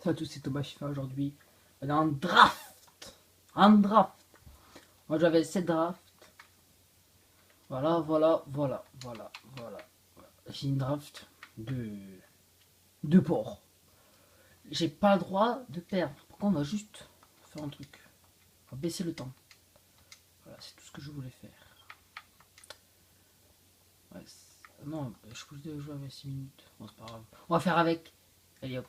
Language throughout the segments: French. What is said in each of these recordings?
Bonsoir à tous, c'est Thomas FIFA aujourd'hui. On est en draft. En draft. Moi j'avais 7 drafts. Voilà. J'ai une draft de porc. J'ai pas le droit de perdre. Par contre, on va juste faire un truc. On va baisser le temps. Voilà, c'est tout ce que je voulais faire. Ouais, non, je peux jouer avec 6 minutes. Bon, c'est pas grave. On va faire avec. Allez hop.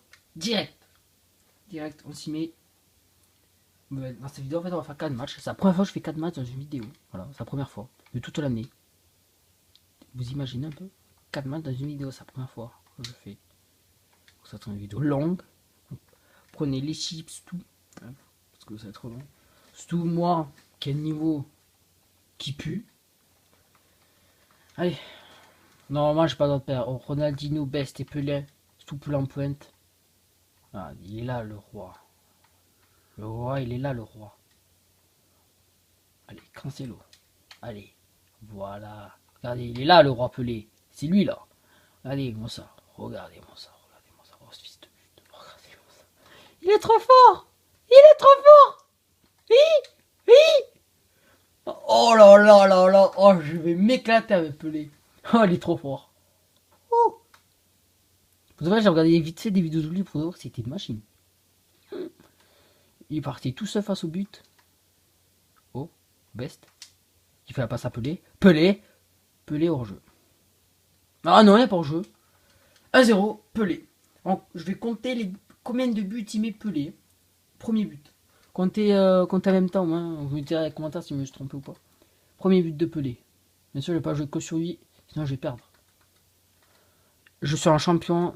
Direct, on s'y met. Dans cette vidéo, en fait, on va faire 4 matchs. C'est la première fois que je fais 4 matchs dans une vidéo. Voilà, c'est la première fois de toute l'année. Vous imaginez un peu 4 matchs dans une vidéo, c'est la première fois que je fais. Ça va être une vidéo longue. Prenez les chips, tout. Parce que ça va être trop long. Surtout moi, quel niveau qui pue. Allez. Normalement, j'ai pas d'autre paire. Oh, Ronaldinho, Best et Pelé. Tout Pelé en pointe. Ah, il est là, le roi. Le roi, il est là, le roi. Allez, Cancelo. Allez, voilà. Regardez, il est là, le roi Pelé. C'est lui, là. Regardez-moi ça. Regardez-moi ça. Regardez-moi ça. Oh, ce fils de pute. Regardez-moi ça. Il est trop fort. Il est trop fort. Oui. Oui. Oh là là là là. Oh, je vais m'éclater avec Pelé. Oh, il est trop fort. Oh. Pour de vrai, j'ai regardé vite fait des vidéos de lui pour voir que c'était une machine. Il partait tout seul face au but. Oh, Best. Il fait la passe à Pelé. Pelé hors jeu. Ah non, il n'y a pas hors jeu. 1-0, Pelé. Je vais compter combien de buts il met Pelé. Premier but. Comptez en même temps. Hein. Vous me direz dans les commentaires si je me suis trompé ou pas. Premier but de Pelé. Bien sûr, je vais pas jouer que sur lui, sinon je vais perdre. Je suis un champion.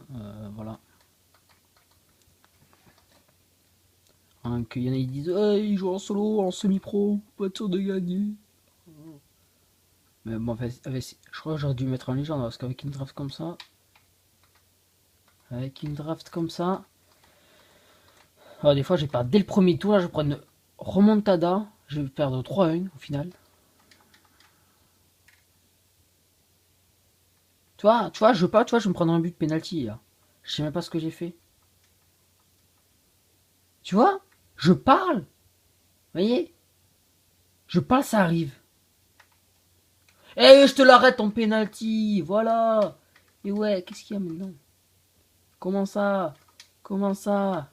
Voilà. Hein, qu'il y en a qui disent il joue en solo, en semi-pro, pas sûr de gagner. Mais bon, en fait, je crois que j'aurais dû mettre en légende parce qu'avec une draft comme ça. Alors, des fois, je vais perdre dès le premier tour. Là, je prends une remontada. Je vais perdre 3-1 au final. Tu vois, je veux pas, tu vois, je vais me prendre un but de penalty là. Je sais même pas ce que j'ai fait. Tu vois, je parle. Vous voyez, je parle, ça arrive. Eh, je te l'arrête ton penalty, voilà. Et ouais, qu'est-ce qu'il y a maintenant? Comment ça? Comment ça?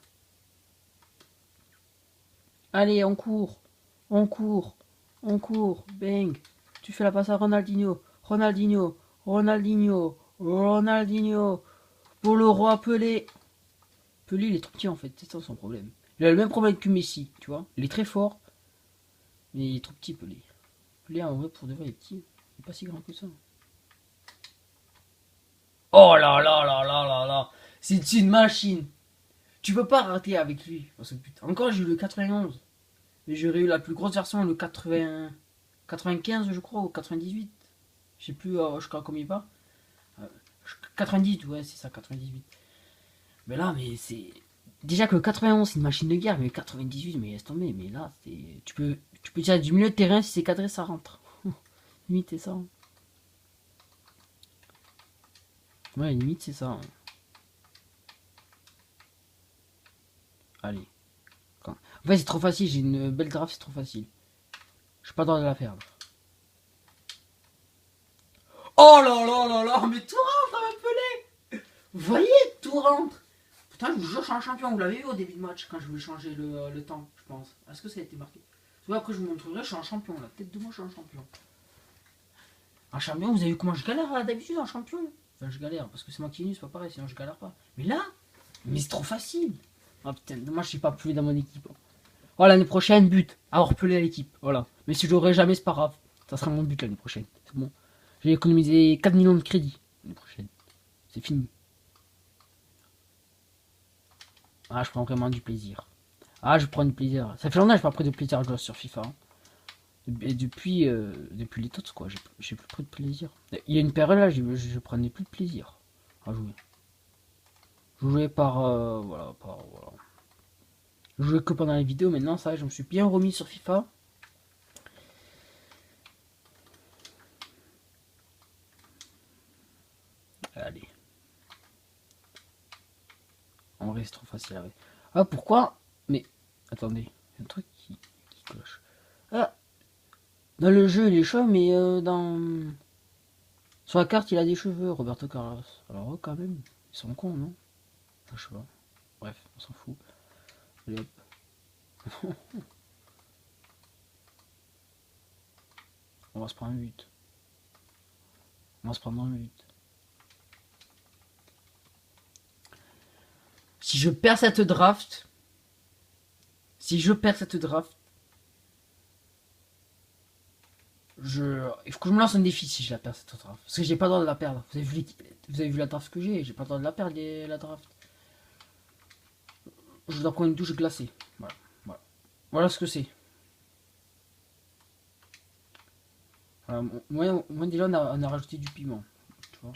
Allez, on court, on court, on court, bang. Tu fais la passe à Ronaldinho, Ronaldinho, Ronaldinho, Ronaldinho. Pour le roi Pelé. Pelé, il est trop petit en fait, c'est ça son problème. Il a le même problème que Messi, tu vois. Il est très fort, mais il est trop petit, Pelé. Pelé, en vrai, pour de vrai, il est petit. Il est pas si grand que ça. Oh là là là là là là. C'est une machine. Tu peux pas rater avec lui. Oh, putain. Encore, j'ai eu le 91. Mais j'aurais eu la plus grosse version, le 80... 95, je crois, ou 98. Je sais plus, je crois combien il va. 98, ouais, c'est ça, 98. Mais là, mais c'est. Déjà que le 91, c'est une machine de guerre, mais le 98, mais laisse tomber. Mais là, c'est. Tu peux tirer du milieu de terrain, si c'est cadré, ça rentre. Limite, c'est ça. Hein. Ouais, limite, c'est ça. Hein. Allez. En fait, c'est trop facile. J'ai une belle draft, c'est trop facile. Je suis pas droit de la perdre. Oh là là là là, mais tout rentre avec Pelé. Vous voyez, tout rentre. Putain, je vous jure, je suis un champion. Vous l'avez vu au début de match, quand je voulais changer le temps, je pense. Est-ce que ça a été marqué? Tu vois, après, je vous montrerai, je suis un champion. La tête de moi, je suis un champion. Un champion, vous avez vu comment je galère d'habitude en champion? Enfin, je galère, parce que c'est moi qui est c'est pas pareil, sinon je galère pas. Mais là, mais c'est trop facile. Ah putain, dommage, je suis pas Pelé dans mon équipe. Oh, l'année prochaine, but. Avoir Pelé à l'équipe, voilà. Mais si je l'aurai jamais, c'est pas grave. Ça sera mon but l'année prochaine. C'est bon. J'ai économisé 4 millions de crédits l'année prochaine. C'est fini. Ah, je prends vraiment du plaisir. Ah, je prends du plaisir. Ça fait longtemps que j'ai pas pris de plaisir à jouer sur FIFA. Hein. Et depuis les tots, quoi, j'ai plus pris de plaisir. Il y a une période là, je prenais plus de plaisir à jouer. Je jouais voilà. Je jouais que pendant les vidéos, maintenant ça, je me suis bien remis sur FIFA. Allez. En vrai, c'est trop facile. Ah, pourquoi? Mais, attendez, il y a un truc qui cloche. Ah, dans le jeu, il est chaud, mais dans... Sur la carte, il a des cheveux, Roberto Carlos. Alors, quand même, ils sont cons, non? Enfin, je sais pas. Bref, on s'en fout. Allez, hop. On va se prendre un but. On va se prendre un but. Si je perds cette draft... Si je perds cette draft... Il faut que je me lance un défi si je la perds cette draft. Parce que j'ai pas le droit de la perdre. Vous avez vu la draft que j'ai pas le droit de la perdre, la draft. Je dois prendre une douche glacée. Voilà. Voilà ce que c'est. Moi déjà on a rajouté du piment. Tu vois.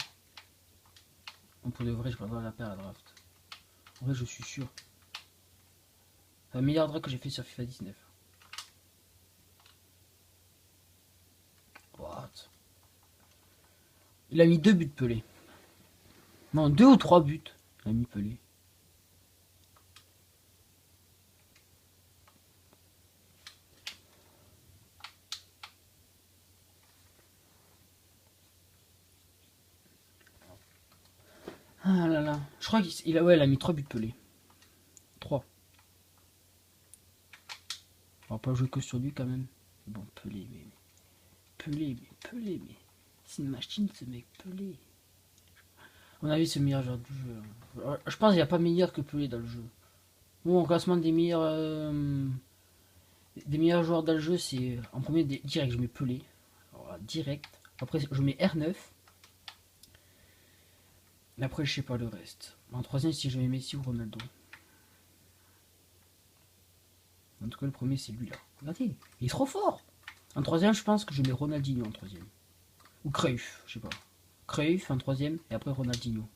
Donc pour de vrai, j'ai pas le droit de la perdre la draft. En vrai, je suis sûr. C'est la meilleure draft que j'ai fait sur FIFA 19. What? Il a mis 2 buts Pelé. Non, 2 ou 3 buts. Il a mis Pelé. Ah là là. Je crois qu'il a, ouais, il a mis 3 buts Pelé. 3. On va pas jouer que sur lui quand même. Bon, Pelé, Pelé, mais c'est une machine ce mec, Pelé. On a vu ce meilleur joueur du jeu. Je pense qu'il n'y a pas meilleur que Pelé dans le jeu. Bon, en classement des meilleurs joueurs dans le jeu, c'est en premier direct, je mets Pelé. Alors, direct. Après, je mets R9. Et après, je sais pas le reste. En troisième, si je mets Messi ou Ronaldo. En tout cas, le premier, c'est lui là. Regardez, il est trop fort. En troisième, je pense que je mets Ronaldinho en troisième. Ou Cruyff, je sais pas. Cruyff en troisième, et après Ronaldinho.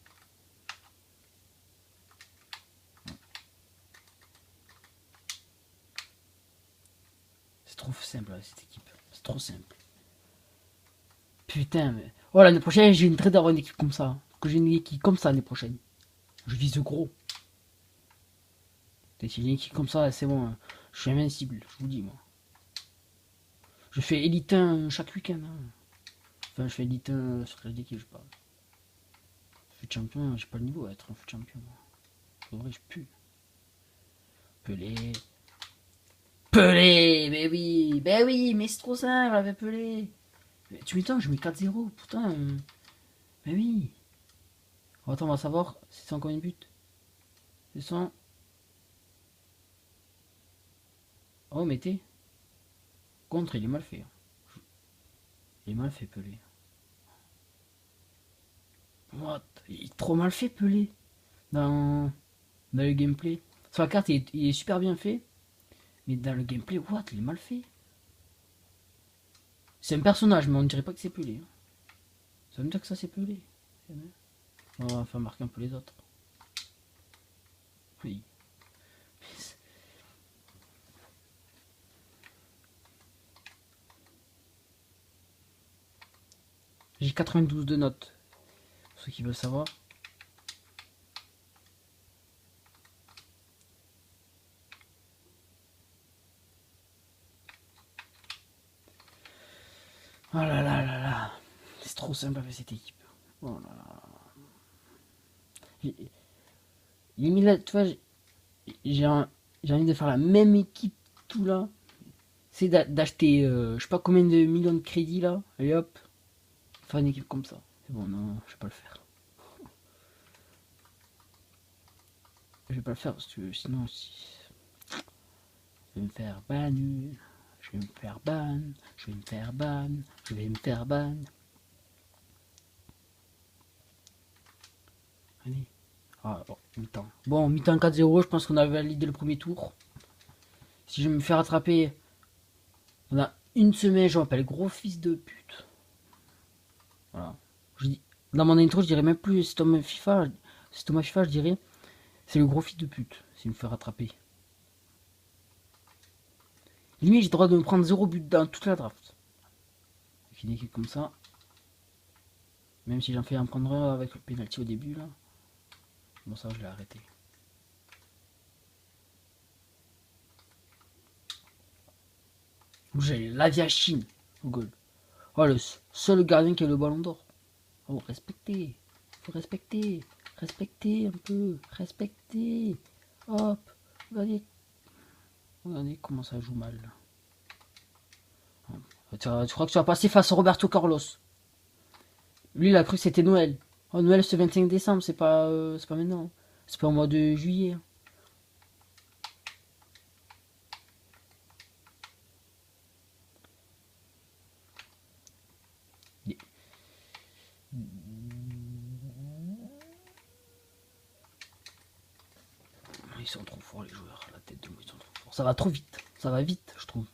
C'est trop simple là, cette équipe. C'est trop simple. Putain, mais... Oh, l'année prochaine, j'ai une très d'avoir une équipe comme ça. Que j'ai une équipe comme ça l'année prochaine. Je vise gros. Si j'ai une équipe comme ça, c'est bon. Je suis invincible, je vous dis, moi. Je fais élite 1 chaque week-end. Hein. Enfin, je fais élite 1 sur quelle équipe je parle. Foot champion, j'ai pas le niveau à être un foot champion. En vrai, je pue. Pelé. Pelé, mais oui, mais c'est trop simple avec Pelé. Mais tu m'étonnes, je mets 4-0, putain. Mais oui. Oh, attends, on va savoir, c'est 100 combien de buts? C'est 100. Oh, mettez. Contre, il est mal fait. Il est mal fait, Pelé. What? Il est trop mal fait, Pelé. Dans, dans le gameplay. Sur la carte, il est super bien fait. Mais dans le gameplay, what? Il est mal fait. C'est un personnage, mais on ne dirait pas que c'est Pelé. Ça veut me dire que ça, c'est Pelé. On va faire marquer un peu les autres. Oui. J'ai 92 de notes. Pour ceux qui veulent savoir. Oh là là là là. C'est trop simple avec cette équipe. Oh là là. J'ai mis là, tu vois, j'ai envie de faire la même équipe tout là. C'est d'acheter je sais pas combien de millions de crédits là. Et hop. Faire une équipe comme ça. C'est bon, non, je vais pas le faire. Je vais pas le faire parce que sinon, si... je vais me faire ban. Je vais me faire ban. Je vais me faire ban. Je vais me faire ban. Allez. Ah, bon, mi-temps. Bon, mi-temps 4-0, je pense qu'on a validé le premier tour. Si je me fais rattraper, on a une semaine, je m'appelle gros fils de pute. Voilà. Dans mon intro, je dirais même plus c'est Thomas FIFA. C'est Thomas FIFA, je dirais. C'est le gros fils de pute, s'il me fait rattraper. Limite, j'ai le droit de me prendre 0 but dans toute la draft. Avec une équipe comme ça. Même si j'en fais en prendre un avec le penalty au début, là. Bon, ça, je l'ai arrêté. J'ai l'Aviachine. Google. Oh, le seul gardien qui a le ballon d'or. Oh, respectez. Faut respecter. Respectez un peu. Respectez. Hop. Regardez. Regardez comment ça joue mal. Tu crois que tu vas passer face à Roberto Carlos? Lui, il a cru que c'était Noël. Oh, Noël, c'est 25 décembre, c'est pas maintenant. C'est pas au mois de juillet. Ils sont trop forts, les joueurs. La tête de moi, ils sont trop forts. Ça va trop vite. Ça va vite, je trouve.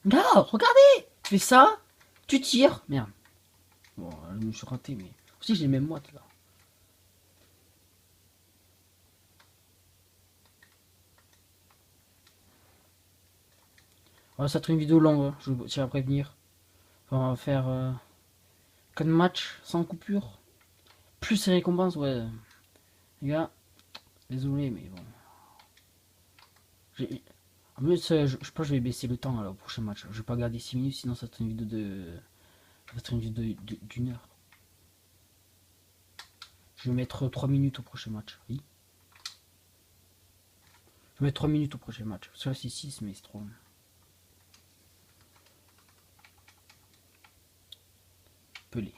Là, regardez! Tu fais ça, tu tires. Merde. Bon, je me suis raté, mais aussi j'ai les mêmes moites là. Voilà, ça va être une vidéo longue, hein. Je tiens à prévenir. On va faire 4 matchs sans coupure. Plus les récompenses, ouais. Les gars, désolé, mais bon. En plus, je pense que je vais baisser le temps alors, au prochain match. Je vais pas garder 6 minutes, sinon ça va être une vidéo de. Ça va être une vidéo d'une heure. Je vais mettre 3 minutes au prochain match. Oui. Je vais mettre 3 minutes au prochain match. Parce que là c'est 6, mais c'est trop. Pelé.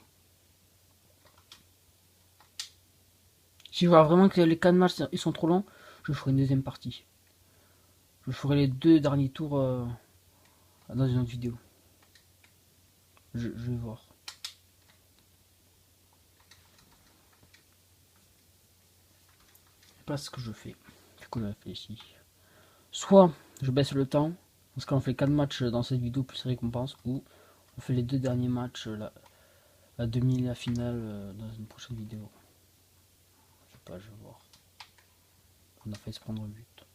Si je vois vraiment que les 4 matchs ils sont trop longs, je ferai une deuxième partie. Je ferai les 2 derniers tours dans une autre vidéo. Je vais voir. Je sais pas ce que je fais. Du coup, je réfléchis. Soit je baisse le temps, parce qu'on fait 4 matchs dans cette vidéo plus récompense, ou on fait les 2 derniers matchs, la demi, la finale, dans une prochaine vidéo. Je sais pas, je vais voir. On a failli se prendre un but.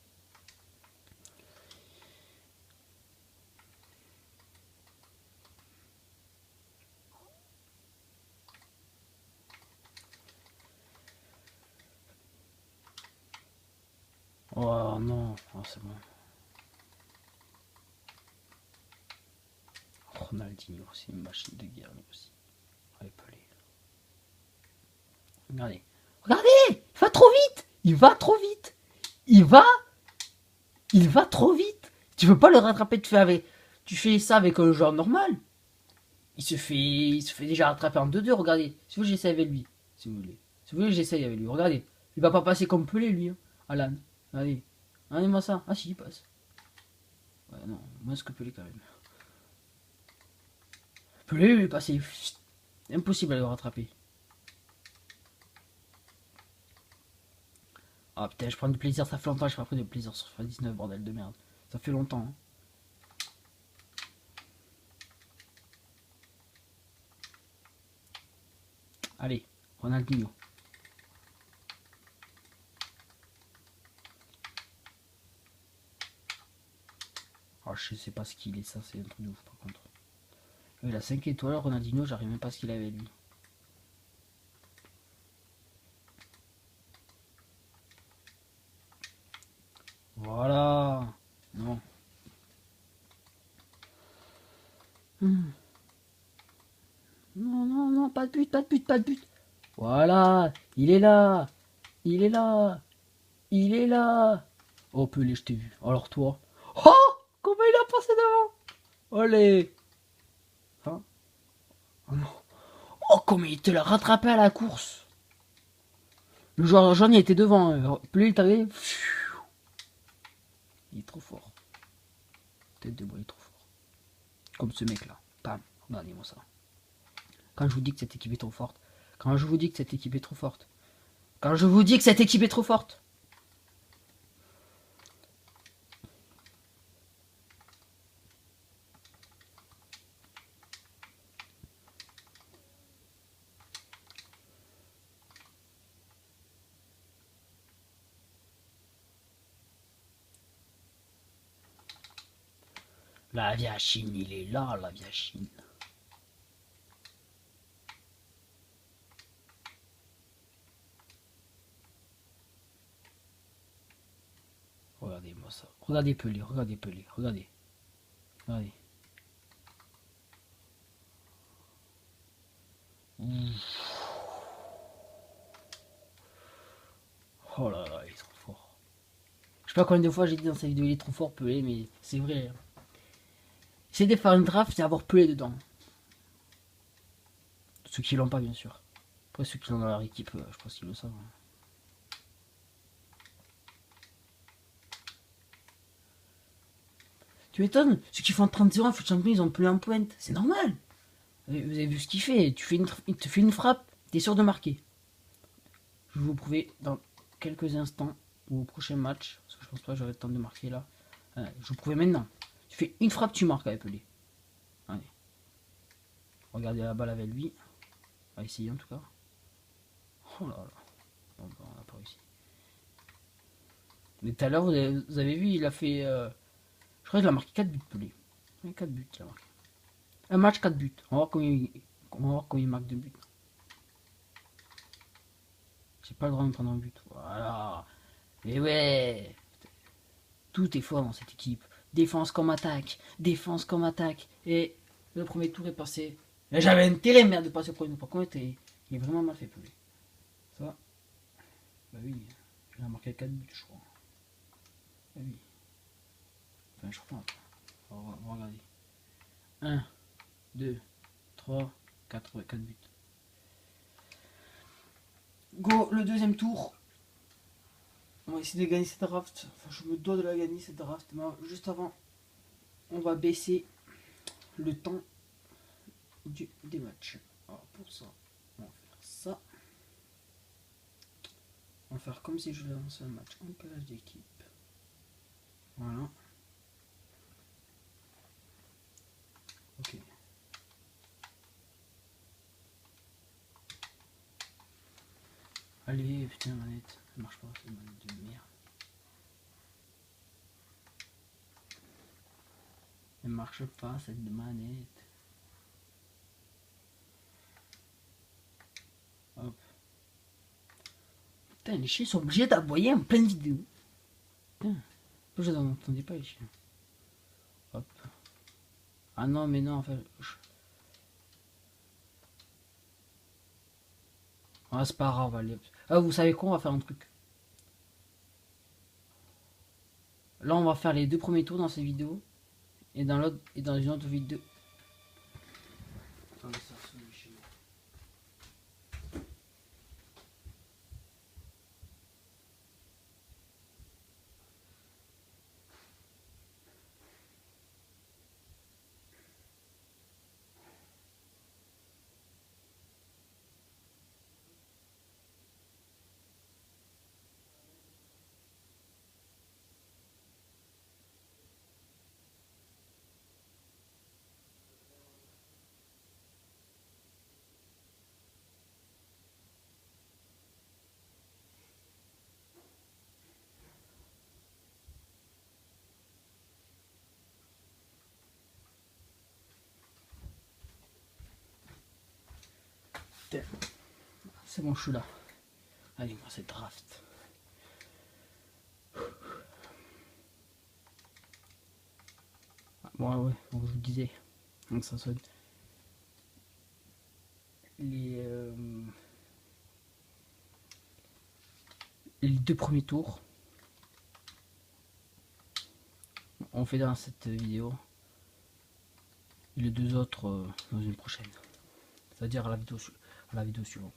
Oh non, oh, c'est bon. Ronaldinho, c'est une machine de guerre lui aussi. Allez, Pelé. Regardez. Regardez! Il va trop vite! Il va trop vite! Il va trop vite! Tu veux pas le rattraper, tu fais ça avec un joueur normal. Il se fait déjà rattraper en 2-2, regardez. Si vous voulez, j'essaie avec lui. Si vous voulez. Si vous voulez, j'essaye avec lui. Regardez. Il va pas passer comme Pelé, lui. Hein. Alan. Allez. Regardez-moi ça. Ah si, il passe. Ouais, non. Moins que Pelé, quand même. Pelé, il est passé. Impossible à le rattraper. Ah putain, je prends du plaisir. Ça fait longtemps que je n'ai pas pris de plaisir sur FIFA 19, bordel de merde. Ça fait longtemps. Hein. Allez. Ronaldinho. Oh, je sais pas ce qu'il est, ça c'est un truc de ouf par contre. Il a 5 étoiles, Ronaldinho, j'arrive même pas à ce qu'il avait lui. Voilà. Non. Non, non, non, pas de but, pas de but, pas de but. Voilà. Il est là. Il est là. Il est là. Oh, Pelé, je t'ai vu. Alors toi. Oh, comment il a passé devant. Allez. Hein? Oh non. Oh, comment il te l'a rattrapé à la course. Le joueur jaune il était devant. Pelé, il est arrivé. Il est trop fort. Tête de bois, il est trop fort. Comme ce mec là. Bam. Regardez-moi ça. Quand je vous dis que cette équipe est trop forte. Quand je vous dis que cette équipe est trop forte. Quand je vous dis que cette équipe est trop forte. La Viachine, il est là, la Viachine. Ouais, Regardez-moi ça. Regardez Pelé, regardez Pelé, regardez. Regardez. Oh là là, il est trop fort. Je sais pas combien de fois j'ai dit dans cette vidéo, il est trop fort Pelé, mais c'est vrai. Essayez de faire une draft, c'est avoir Pelé dedans. Ceux qui l'ont pas, bien sûr. Après, ceux qui l'ont dans leur équipe, je pense qu'ils le savent. Tu m'étonnes, ceux qui font 30-0 en foot champion, ils ont Pelé en pointe. C'est normal. Vous avez vu ce qu'il fait. Il te fait une frappe, t'es sûr de marquer. Je vais vous prouver dans quelques instants ou au prochain match. Parce que je pense pas que j'aurai le temps de marquer là. Je vous prouve maintenant. Tu fais une frappe, tu marques avec Pelé. Allez. Regardez la balle avec lui. On va essayer en tout cas. Oh là là. Bon, bah, on n'a pas réussi. Mais tout à l'heure, vous avez vu, il a fait. Je crois qu'il a marqué 4 buts, Pelé. 4 buts, il a marqué. Un match, 4 buts. On va voir comment il marque 2 buts. J'ai pas le droit de me prendre un but. Voilà. Mais ouais. Tout est fort dans cette équipe. Défense comme attaque. Défense comme attaque. Et le premier tour est passé. J'avais intérêt, merde, de passer au premier tour. Par contre, il est vraiment mal fait, Pelé. Ça va. Bah oui. Il a marqué 4 buts, je crois. Bah oui. Enfin, je crois. On va regarder. 1, 2, 3, 4 buts. Go, le deuxième tour. On va essayer de gagner cette draft. Enfin, je me dois de la gagner cette draft. Mais juste avant, on va baisser le temps des matchs. Alors pour ça, on va faire ça. On va faire comme si je lançais un match en calage d'équipe. Voilà. Ok. Allez, putain, manette. Ça marche pas, c'est une manette de merde. Elle marche pas, cette manette. Hop. Putain, les chiens sont obligés d'aboyer en pleine vidéo. Putain. Je n'en entendais pas, les chiens. Hop. Ah non, mais non, en fait. Ah, c'est pas grave, allez. Ah, vous savez quoi, on va faire un truc. Là, on va faire les 2 premiers tours dans cette vidéo. Et dans l'autre, et dans une autre vidéo. Attendez, ça sonne chez moi. C'est bon, je suis là. Allez, moi, c'est draft. Bon, ouais, donc je vous disais. Donc ça sonne. Les 2 premiers tours. On fait dans cette vidéo. Et les 2 autres dans une prochaine. C'est-à-dire à la vidéo suivante.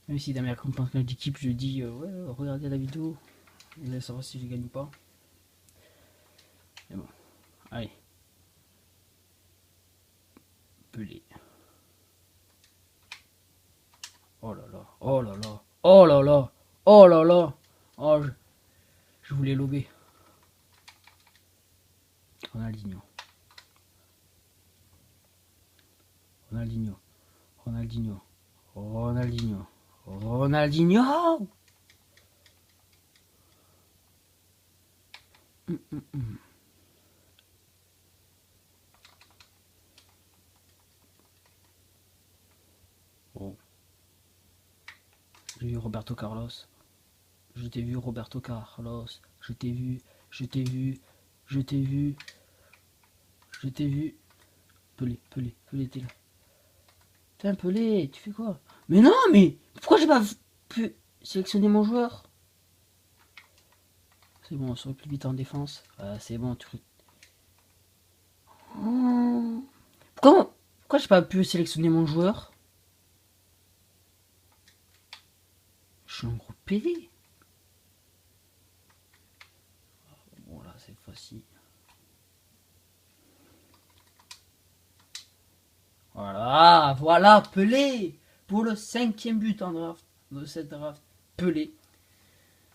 Même si dans mes récompenses d'équipe je dis ouais, regardez la vidéo. Vous allez savoir si je gagne ou pas. Mais bon. Allez. Pelé. Oh là là. Oh là là. Oh là là. Oh là là. Oh, je voulais lober. Ronaldinho. Ronaldinho. Ronaldinho. Ronaldinho. Ronaldinho. Oh. J'ai vu Roberto Carlos. Je t'ai vu Roberto Carlos. Je t'ai vu. Je t'ai vu. Je t'ai vu. Je t'ai vu. Pelé, Pelé, Pelé, t'es là. Putain, Pelé, tu fais quoi? Mais non, mais pourquoi j'ai pas pu sélectionner mon joueur? C'est bon, on serait plus vite en défense. Ah, c'est bon, tu. Oh. Pourquoi j'ai pas pu sélectionner mon joueur? Je suis un gros PD. Bon, là, c'est facile. Voilà, voilà, Pelé. Pour le 5e but en draft de cette draft. Pelé.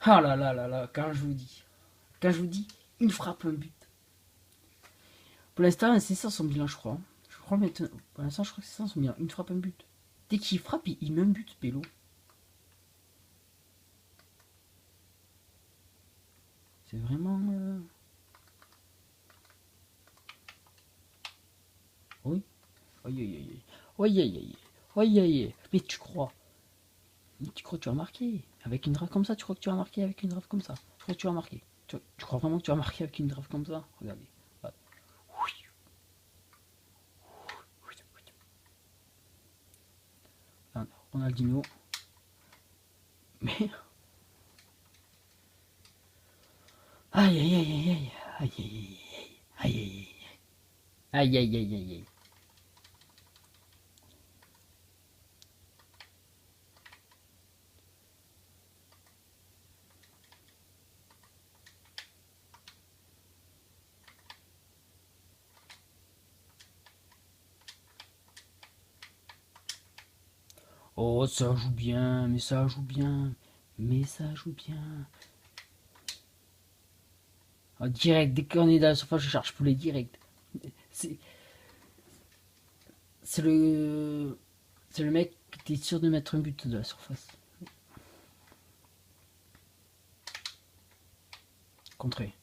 Ah là là là là, quand je vous dis, une frappe, un but. Pour l'instant, c'est ça son bilan, je crois. Je crois maintenant, pour l'instant, je crois que c'est ça son bilan. Une frappe, un but. Dès qu'il frappe, il met un but, Pélo. C'est vraiment. Oui. Aïe aïe aïe. Aïe aïe aïe. Aïe aïe aïe. Mais tu crois. Mais tu crois que tu vas marquer. Avec une draft comme ça, tu crois que tu vas marquer avec une draft comme ça. Tu crois que tu vas marquer. Tu crois vraiment que tu vas marquer avec une draft comme ça? Regardez. Ronaldinho. Mais. Aïe aïe aïe aïe aïe. Aïe aïe aïe aïe. Aïe aïe aïe aïe aïe. Oh, ça joue bien, mais ça joue bien, mais ça joue bien. Oh, direct, dès qu'on est dans la surface, je cherche poulet direct. C'est c'est le mec qui est sûr de mettre un but de la surface. Contré.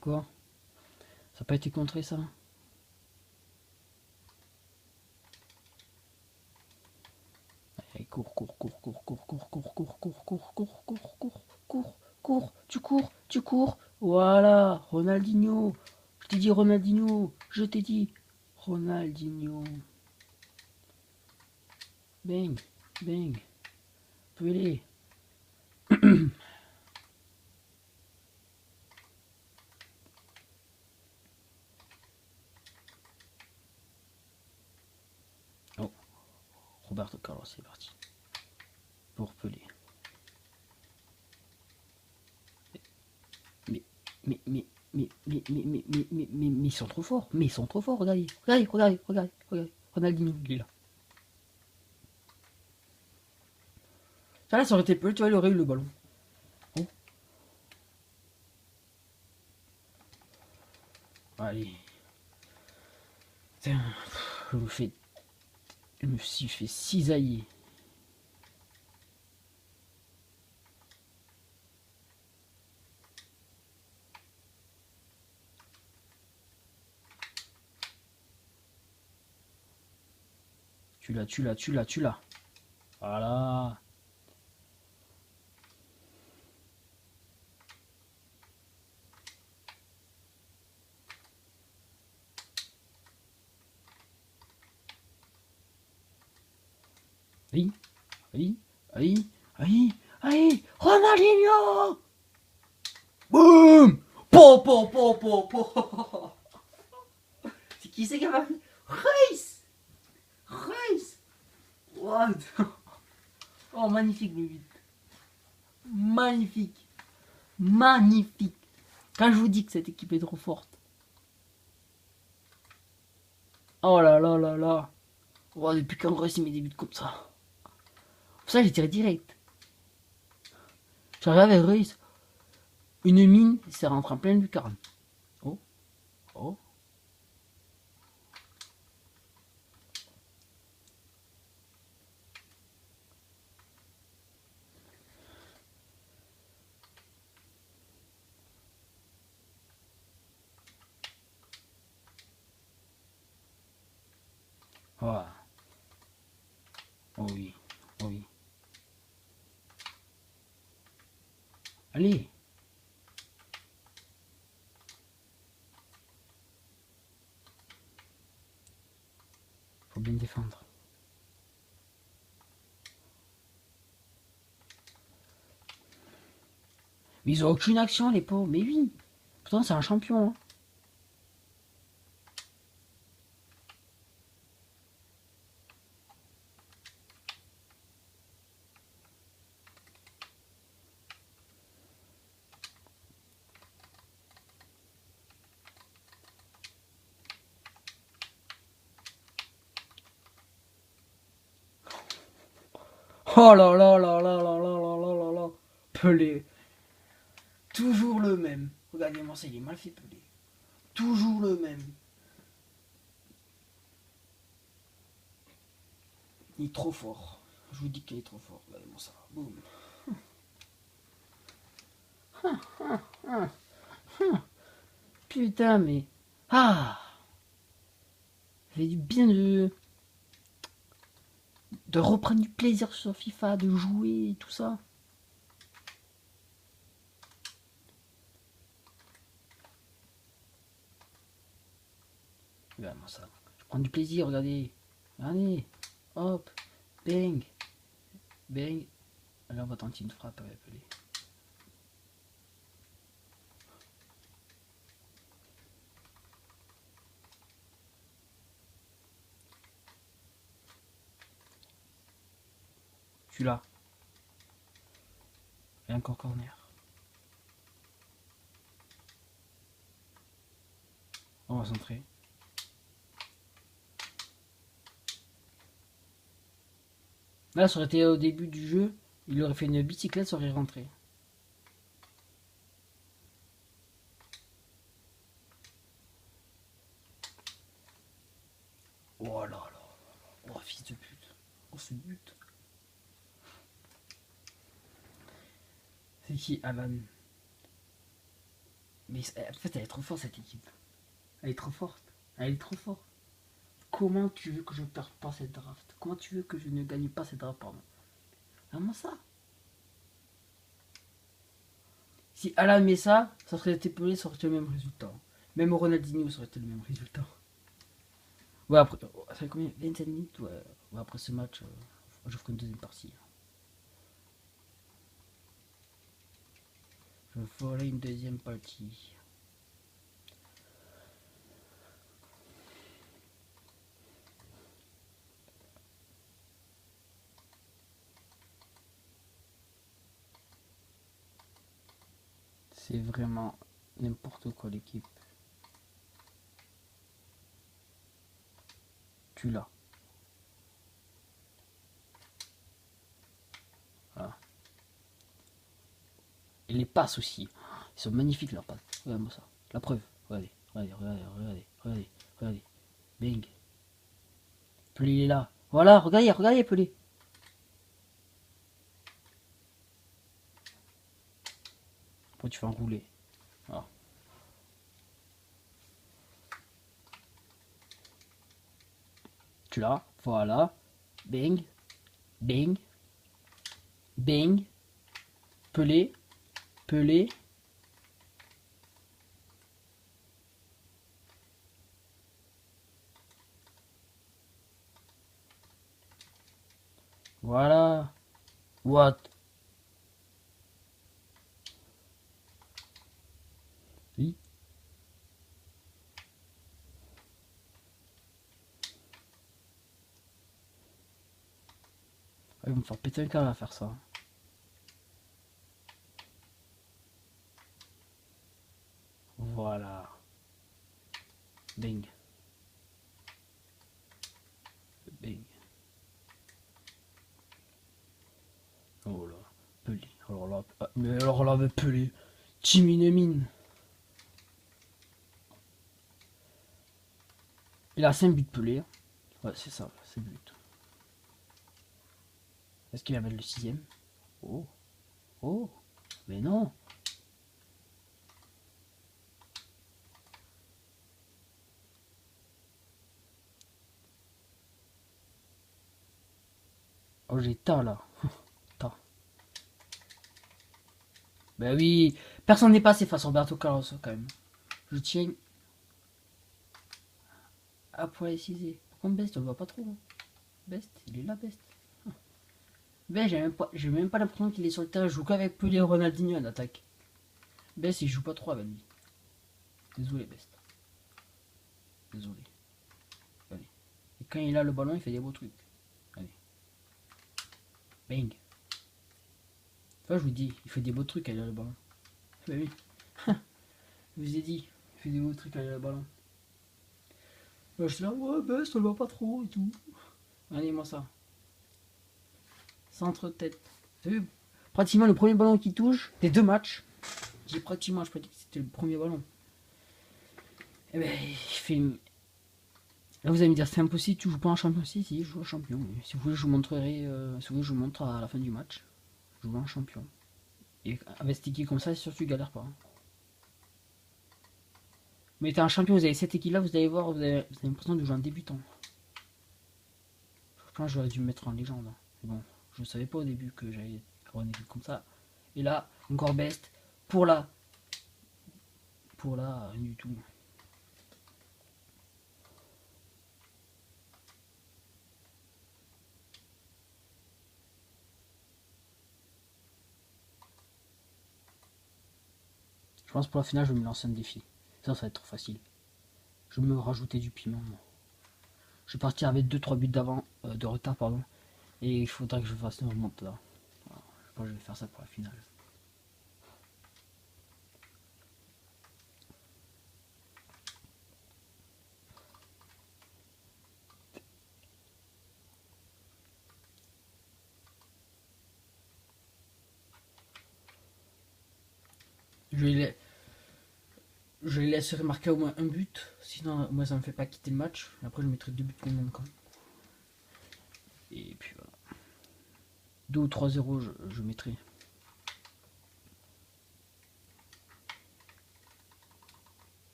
Quoi? Ça n'a pas été contré ça? Allez, cours, cours, cours, cours, cours, cours, cours, cours, cours, cours, cours, cours, cours, cours, cours, tu cours. Voilà, Ronaldinho. Je t'ai dit Ronaldinho. Je t'ai dit Ronaldinho. Bang, bang. Pelé. Oh, Roberto Carlos, c'est parti. Pour Pelé. Mais, mais ils sont trop forts. Mais ils sont trop forts, regardez. Regardez, regardez, regardez, regardez. Ronaldinho, il est là. Ça là, ça aurait été Pelé, tu vois, il aurait eu le ballon. Oh. Allez. Putain, je me suis fait cisailler. Tu l'as. Voilà. Aïe, aïe, aïe, aïe, aïe, Ronaldinho. Boum. Po, po, po, po, po. C'est qui c'est qui a fait Reis. Reis. What? Oh, magnifique le 8. Magnifique. Magnifique. Quand je vous dis que cette équipe est trop forte. Oh là là là là. Oh, depuis quand Reus il met des buts comme ça. Pour ça j'ai tiré direct. J'arrive avec Reus. Une mine, il s'est rentré en pleine lucarne. Oh. Oh. Voilà. Oh oui. Oh oui. Allez. Faut bien défendre. Mais ils ont aucune action, les pauvres. Mais oui. Pourtant, c'est un champion. Hein. Oh là là là là là là là là là là. Pelé. Toujours le même. Regardez-moi ça, il est mal fait, Pelé. Toujours le même. Il est trop fort. Je vous dis qu'il est trop fort. Regardez-moi ça. Boum. Putain, mais. Ah! Ça fait du bien de reprendre du plaisir sur FIFA, de jouer et tout ça. Regarde-moi ça. Je prends du plaisir, regardez. Regardez. Hop. Bang. Bang. Là, on va tenter une frappe avec Pelé. Je suis là. Et encore corner. On va centrer. Là, ça aurait été au début du jeu. Il aurait fait une bicyclette, ça aurait rentré. Oh là là. Oh, fils de pute. Oh, ce but. C'est qui, Alan? Mais en fait, elle est trop forte, cette équipe. Elle est trop forte. Elle est trop forte. Comment tu veux que je ne perde pas cette draft? Comment tu veux que je ne gagne pas cette draft, pardon? Comment ça? Si Alan met ça, ça serait été pelé, ça aurait été le même résultat. Même Ronaldinho, ça aurait été le même résultat. Ouais, après, ça fait combien? 25 minutes? Ouais, ouais après ce match, je ferai une deuxième partie. Je ferai une deuxième partie. C'est vraiment n'importe quoi l'équipe. Tu l'as. Voilà. Et les passes aussi. Ils sont magnifiques leurs passes. Regarde-moi ça. La preuve. Regardez, regardez, regardez, regardez, regardez, regardez. Bing. Pelé il est là. Voilà, regardez, regardez Pelé. Après tu fais enrouler. Voilà. Tu l'as. Voilà. Bing. Bing. Bing. Pelé. Pelé. Voilà. What? Oui. Ils vont me faire péter un câble à faire ça. Voilà. Bing. Bing. Oh là. Pelé. Alors là, mais alors là, mais Pelé. Mine. Il a 5 buts Pelé. Ouais, c'est ça, 5 buts. Est-ce qu'il va mettre le 6ème? Oh. Oh. Mais non. Oh, j'ai tas là. Tas. Bah oui. Personne n'est passé face à Roberto Carlos quand même. Je tiens à préciser. Par contre, Best, on le voit pas trop. Hein. Best, il est là, Best. Best, j'ai même pas l'impression qu'il est sur le terrain. Je joue qu'avec Pelé et Ronaldinho en attaque. Best, il joue pas trop avec lui. Désolé, Best. Désolé. Allez. Et quand il a le ballon, il fait des beaux trucs. Allez. Bang. Enfin, je vous dis, il fait des beaux trucs quand il a le ballon. Bah oui. Je vous ai dit, il fait des beaux trucs quand il a le ballon. Là, je suis là, ouais, Best, on le voit pas trop et tout. Allez, moi ça. Centre-tête. T'as vu? Pratiquement le premier ballon qui touche des 2 matchs. Je prédit que c'était le premier ballon. Et ben, il fait. Là, vous allez me dire, c'est impossible, tu joues pas en champion. Si, je joue en champion. Si vous voulez, je vous montrerai. Si vous voulez, je vous montre à la fin du match. Je joue en champion. Et avec cette équipe comme ça, c'est sûr que tu galères pas. Hein. Mais t'es un champion, vous avez cette équipe là, vous allez voir, vous avez l'impression de jouer en débutant. Je pense que j'aurais dû me mettre en légende. Mais bon, je ne savais pas au début que j'allais avoir une équipe comme ça. Et là, encore best. Pour la. Rien du tout. Je pense que pour la finale, je vais me lancer un défi. Ça va être trop facile. Je vais me rajouter du piment. Je vais partir avec 2-3 buts de retard, pardon. Et il faudra que je fasse une remontada. Voilà. Je pense que je vais faire ça pour la finale. Je les laisserai marquer au moins un but. Sinon, moi, ça me fait pas quitter le match. Après, je mettrai 2 buts minimum quand même. Et puis voilà. 2 ou 3-0, je mettrai.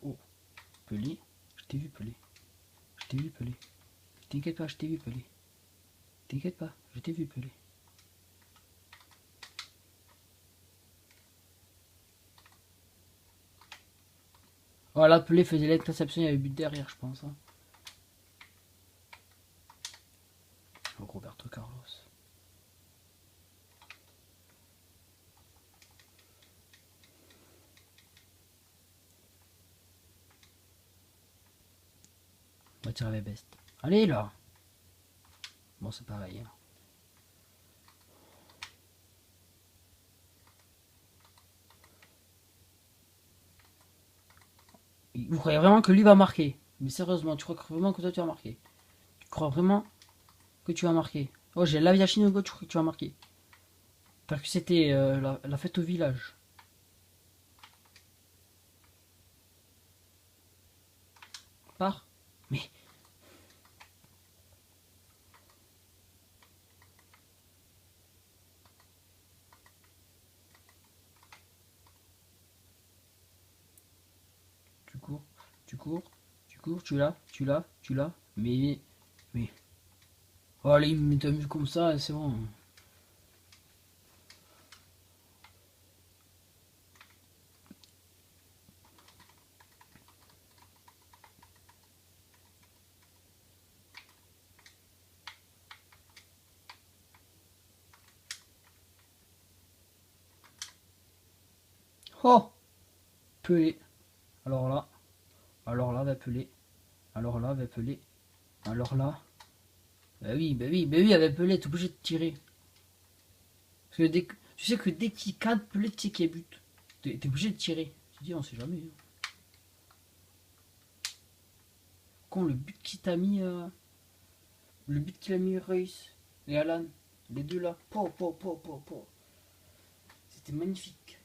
Oh, Pelé. Je t'ai vu, Pelé. Je t'ai vu, Pelé. T'inquiète pas, je t'ai vu, Pelé. T'inquiète pas, je t'ai vu, Pelé. Voilà, Pelé faisait l'interception, il y avait but derrière, je pense. Hein. Oh, Roberto Carlos. On va tirer avec Best. Allez là. Bon, c'est pareil. Hein. Vous croyez vraiment que lui va marquer? Mais sérieusement, tu crois vraiment que toi tu vas marquer? Tu crois vraiment que tu vas marquer? Oh, j'ai la Yachine au go, tu crois que tu vas marquer? Parce que c'était la fête au village. Part. Mais. Tu cours, tu cours, tu cours, tu l'as. Mais. Mais. Oh, allez, il me met un but comme ça, c'est bon. Oh! Pelé. Alors là. Va Pelé. Alors là, va Pelé. Alors là. Bah oui, avec Pelé, t'es obligé de tirer. Parce que tu sais que dès qu'il cadre Pelé, tu sais qu'il y a but. T'es obligé de tirer. Tu dis, on sait jamais. Hein. Quand le but qu'il t'a mis. Le but qu'il a mis Reus et Alan. Les deux là. C'était magnifique.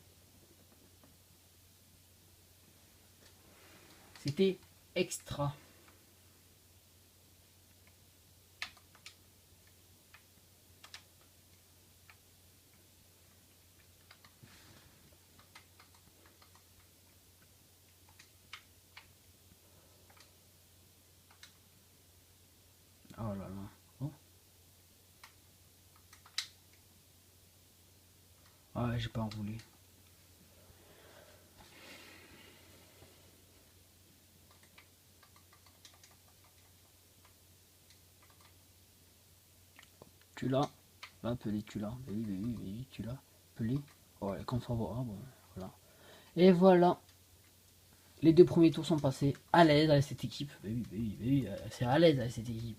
C'était extra. Oh là là. Oh. Ah ouais, j'ai pas enroulé. Tu l'as. Là, Pelé, tu l'as. Oui, tu l'as. Pelé. Ouais, comme ça, voilà. Bon, voilà. Et voilà. Les 2 premiers tours sont passés à l'aise avec cette équipe. Oui, c'est à l'aise avec cette équipe.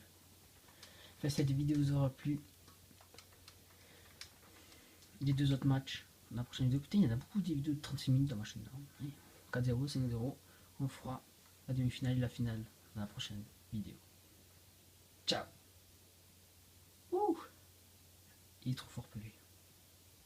Enfin, cette vidéo vous aura plu. Les 2 autres matchs. La prochaine vidéo. Putain, il y en a beaucoup de vidéos de 36 minutes dans ma chaîne. 4-0, 5-0. On fera la demi-finale et la finale dans la prochaine vidéo. Ciao. Ouh. Il est trop fort, Pelé.